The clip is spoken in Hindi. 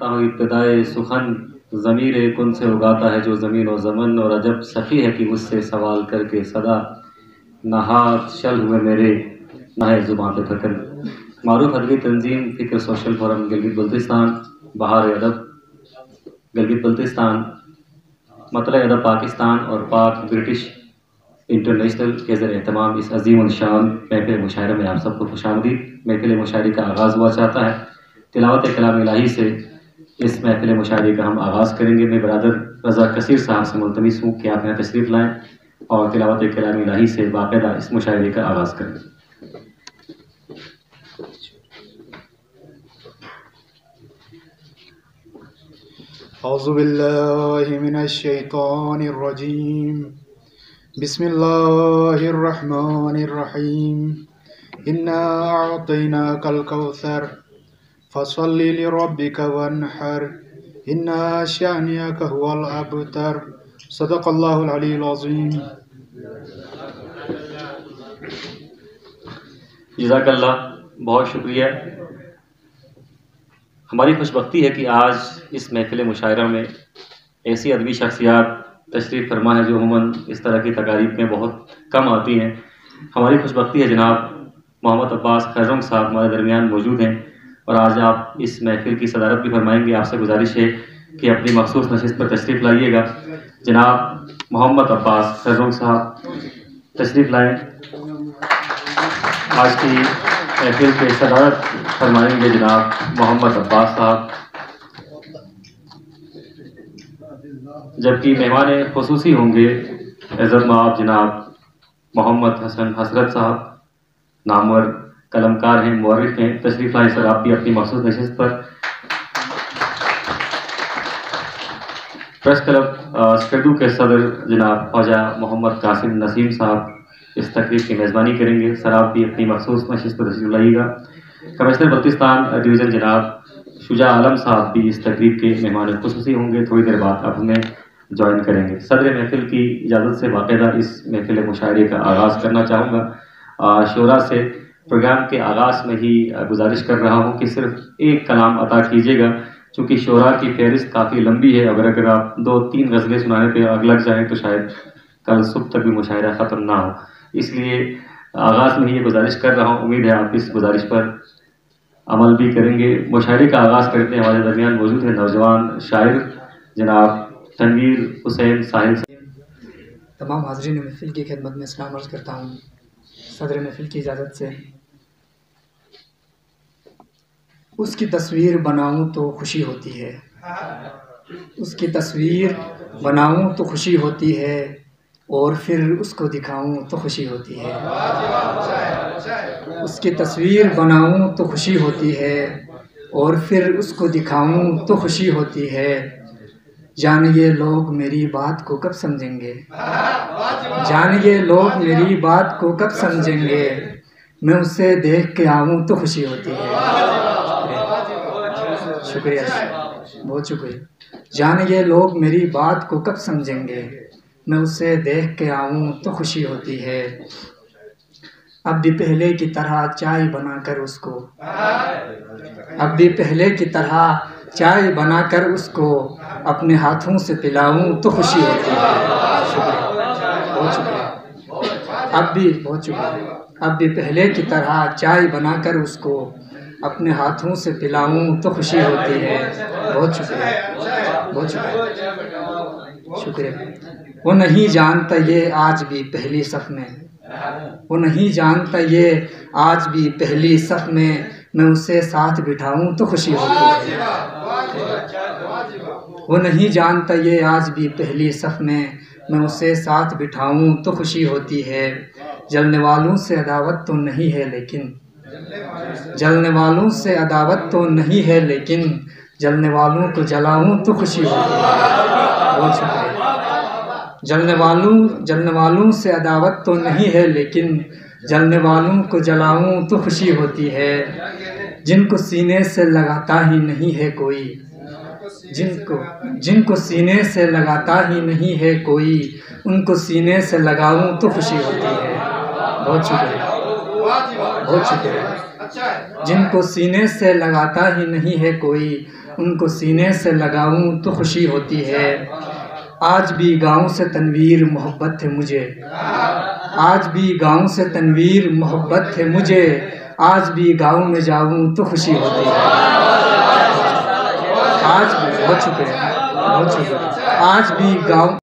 करता हूँ इब्तिदाए सुखन, ज़मीर कुन से उगाता है जो ज़मीन व ज़मन, और अजब सफ़ी है कि मुझसे सवाल करके सदा नहात शल हुए मेरे नए ज़ुबां पे थकन। मारूफ अदबी तंजीम फ़िक्र सोशल फोरम गिलगित बल्तिस्तान, बहार अदब गिलगित बल्तिस्तान, मतलब अदब पाकिस्तान और पाक ब्रिटिश इंटरनेशनल के ज़रिए एहतमाम इस अजीम शान महफिल मुशायरा में आप सबको खुशामदीद। महफिल मुशायरे का आगाज़ हुआ चाहता है तिलावत कलाम इलाही से। इस महफिल मुशायरे का हम आगाज़ करेंगे। मैं बरादर रज़ा कसीर साहब से मुल्तमिस हूँ कि आप यहाँ तशरीफ़ लाएँ और तिलावत कलाम इलाही से बाकायदा इस मुशायरे का आगाज़ करें। औज़ु बिल्लाहि मिनश शैतानिर रजीम, बिस्मिल्लाहिर रहमानिर रहीम। इन्ना अअतैनाकल कौसर फसल्लि लिरब्बिका वन्हर, इन्ना शानिअका हुवल अबतर। सदक़ल्लाहुल अलीयुल अज़ीम। जज़ाकल्लाह, बहुत शुक्रिया। हमारी खुशबख्ती है कि आज इस महफिल मुशायरा में ऐसी अदबी शख्सियात तशरीफ़ फरमा है जो अमूमन इस तरह की तकारीब में बहुत कम आती हैं। हमारी खुशबख्ती है जनाब मोहम्मद अब्बास खैरुम साहब हमारे दरमियान मौजूद हैं और आज आप इस महफिल की सदारत भी फरमाएंगे। आपसे गुजारिश है कि अपनी मखसूस नशिस्त पर तशरीफ़ लाइएगा। जनाब मोहम्मद अब्बास खैरुम साहब तशरीफ़ लाएँ। आज की महफिल के सदारत फरमाएंगे जनाब मोहम्मद अब्बास साहब, जबकि मेहमान खुसूसी होंगे इज़्ज़त माब जनाब मोहम्मद हसन हसरत साहब, नामवर कलमकार हैं, मुअर्रिख हैं। तशरीफ़ लाएँ सर आप भी अपनी मखसूस नशिस्त पर। प्रेस क्लब स्टडू के सदर जनाब ख्वाजा मोहम्मद कासिम नसीम साहब इस तकरीब की मेज़बानी करेंगे। सर आप भी अपनी मखसूस नशिस्त पर तशरीफ़ लाइएगा। कमिश्नर बल्तिस्तान डिवीज़न जनाब शुजा आलम साहब भी इस तकरीब के मेहमान खुसूसी होंगे। थोड़ी देर बाद आप हमें ज्वाइन करेंगे। सदर महफिल की इजाज़त से बाकायदा इस महफिल मुशायरे का आगाज़ करना चाहूँगा। शोरा से प्रोग्राम के आगाज़ में ही गुजारिश कर रहा हूँ कि सिर्फ एक कलाम अता कीजिएगा, चूँकि शोरा की फहरिस्त काफ़ी लंबी है। अगर आप 2-3 गज़लें सुनाने पर आग लग जाएँ तो शायद कल सुबह तक भी मुशायरा ख़त्म ना हो। इसलिए आगाज़ में ही ये गुजारिश कर रहा हूँ। उम्मीद है आप इस गुजारिश पर अमल भी करेंगे। मुशायरे का आगाज़ करते हैं। हमारे दरमियान मौजूद है नौजवान शायर जनाब तनवीर हुसैन साहिल। तमाम हाज़रीन महफिल की खिदमत में सलाम अर्ज़ करता हूँ। सदर महफिल की इजाज़त से उसकी तस्वीर बनाऊँ तो खुशी होती है, उसकी तस्वीर बनाऊँ तो खुशी होती है, और फिर उसको दिखाऊँ तो खुशी होती है। उसकी तस्वीर बनाऊँ तो खुशी होती है, और फिर उसको दिखाऊँ तो खुशी होती है। जाने ये लोग मेरी बात को कब समझेंगे, जाने ये लोग मेरी बात को कब समझेंगे, मैं उसे देख के आऊँ तो खुशी होती है। शुक्रिया, बहुत शुक्रिया। जाने ये लोग मेरी बात को कब समझेंगे, मैं उसे देख के आऊँ तो खुशी होती है। अब भी पहले की तरह चाय बनाकर उसको, अब भी पहले की तरह चाय बनाकर उसको अपने हाथों से पिलाऊं तो खुशी होती है। शुक्रिया, बहुत शुक्रिया। बहुत शुक्रिया। अब भी पहले की तरह चाय बनाकर उसको अपने हाथों से पिलाऊं तो खुशी होती है। बहुत शुक्रिया, बहुत शुक्रिया, शुक्रिया। वो नहीं जानता ये आज भी पहली सफ़ में, वो नहीं जानता ये आज भी पहली सफ़ में, मैं उसे साथ बिठाऊं तो खुशी होती है। वो नहीं जानता ये आज भी पहली सफ़ में, मैं उसे साथ बिठाऊं तो खुशी होती है। जलने वालों से अदावत तो नहीं है लेकिन, जलने वालों से अदावत तो नहीं है लेकिन, जलने वालों को जलाऊं तो खुशी होती है। बहुत शुक्रिया। जलने वालों से अदावत तो नहीं है लेकिन, जलने वालों को जलाऊं तो खुशी होती है। जिनको सीने से लगाता ही नहीं है कोई, जिनको सीने से लगाता ही नहीं है कोई, उनको सीने से लगाऊं तो खुशी होती है। बहुत शुक्रिया, बहुत शुक्रिया। जिनको सीने से लगाता ही नहीं है कोई, उनको सीने से लगाऊं तो खुशी होती है। आज भी गाँव से तनवीर मोहब्बत है मुझे, आज भी गाँव से तनवीर मोहब्बत है मुझे, आज भी गाँव में जाऊं तो खुशी होती है। आज भी बहुत शुक्रिया, आज भी गाँव